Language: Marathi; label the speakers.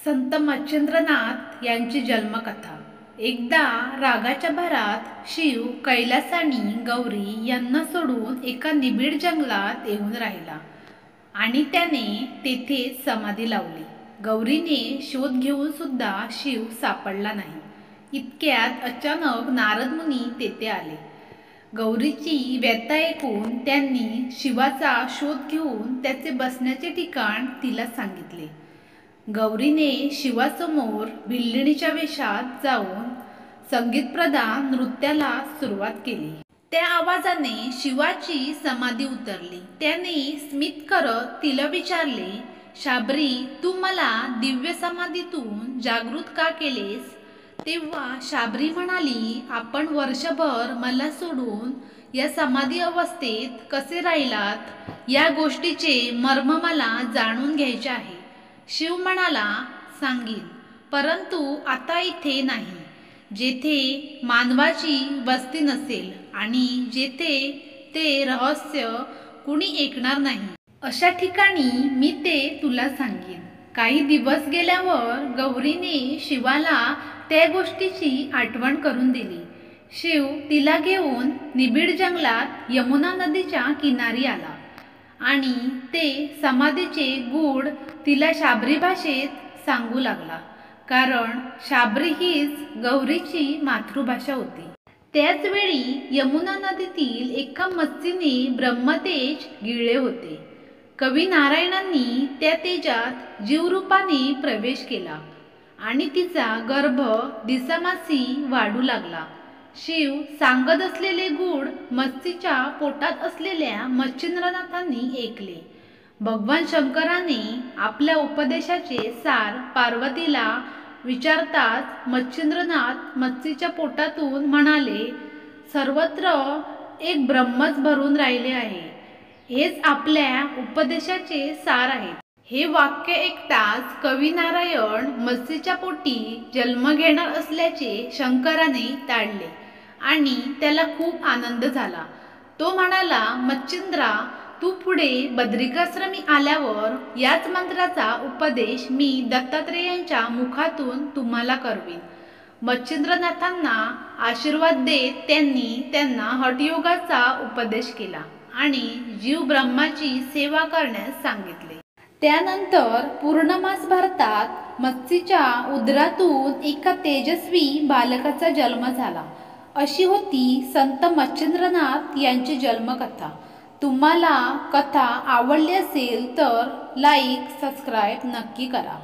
Speaker 1: संत मच्छिंद्रनाथ यांची जन्मकथा। एकदा रागाच्या भरात शिव कैलासानी गौरी यांना सोडून एका निबिड जंगलात येऊन राहिला आणि त्याने तेथे समाधी लावली। गौरीने शोध घेऊन सुद्धा शिव सापडला नाही। इतक्यात अचानक नारद मुनी तेथे आले। गौरीची व्यथा ऐकून त्यांनी शिवाचा शोध घेऊन त्याचे बसण्याचे ठिकाण तिला सांगितले। गौरीने शिवासमोर भिल्लिणीच्या वेशात जाऊन संगीतप्रधान नृत्याला सुरुवात केली। त्या आवाजाने शिवाची समाधी उतरली। त्याने स्मित करत तिला विचारले, शाबरी, तू मला दिव्य समाधीतून जागृत का केलेस? तेव्हा शाबरी म्हणाली, आपण वर्षभर मला सोडून या समाधी अवस्थेत कसे राहिलात, या गोष्टीचे मर्म मला जाणून घ्यायचे आहे। शिव म्हणाला, सांगीन, परंतु आता इथे नाही, जेथे मानवाची वस्ती नसेल आणि जेथे ते रहस्य कुणी ऐकणार नाही, अशा ठिकाणी मी ते तुला सांगेन। काही दिवस गेल्यावर गौरीने शिवाला त्या गोष्टीची आठवण करून दिली। शिव तिला घेऊन निबिड जंगलात यमुना नदीच्या किनारी आला आणि ते समाधीचे गूढ तिला शाबरी भाषेत सांगू लागला, कारण शाबरी हीच गौरीची मातृभाषा होती। त्याच वेळी यमुना नदीतील एका मत्स्यीने ब्रह्मतेज गिळले होते। कवी नारायणांनी त्या तेजात जीवरूपाने प्रवेश केला आणि तिचा गर्भ दिसामासी वाढू लागला। शिव सांगत असलेले गूढ मत्स्यीच्या पोटात असलेल्या मच्छिंद्रनाथांनी ऐकले। भगवान शंकराने आपल्या उपदेशाचे सार पार्वतीला विचारताच मच्छिंद्रनाथ मत्स्यीच्या पोटातून म्हणाले, सर्वत्र एक ब्रह्मच भरून राहिले आहे, हेच आपल्या उपदेशाचे सार आहे। हे वाक्य ऐकताच कवी नारायण मत्स्यीच्या पोटी जन्म घेणार असल्याचे शंकराने ताडले आणि त्याला खूप आनंद झाला। तो म्हणाला, मच्छिंद्रा, तू पुढे बद्रिकाश्रमी आल्यावर याच मंत्राचा उपदेश मी दत्तात्रेयांच्या मुखातून तुम्हाला करवीन। मच्छिंद्रनाथांना आशीर्वाद देत त्यांनी त्यांना हठयोगाचा उपदेश केला आणि जीव ब्रह्माची सेवा करण्यास सांगितले। त्यानंतर पूर्णमास भरतात मत्स्यीच्या उदरातून एका तेजस्वी बालकाचा जन्म झाला। अशी होती संत मच्छिंद्रनाथ यांची जन्मकथा। तुम्हाला कथा आवडली असेल तर लाईक, सबस्क्राईब नक्की करा।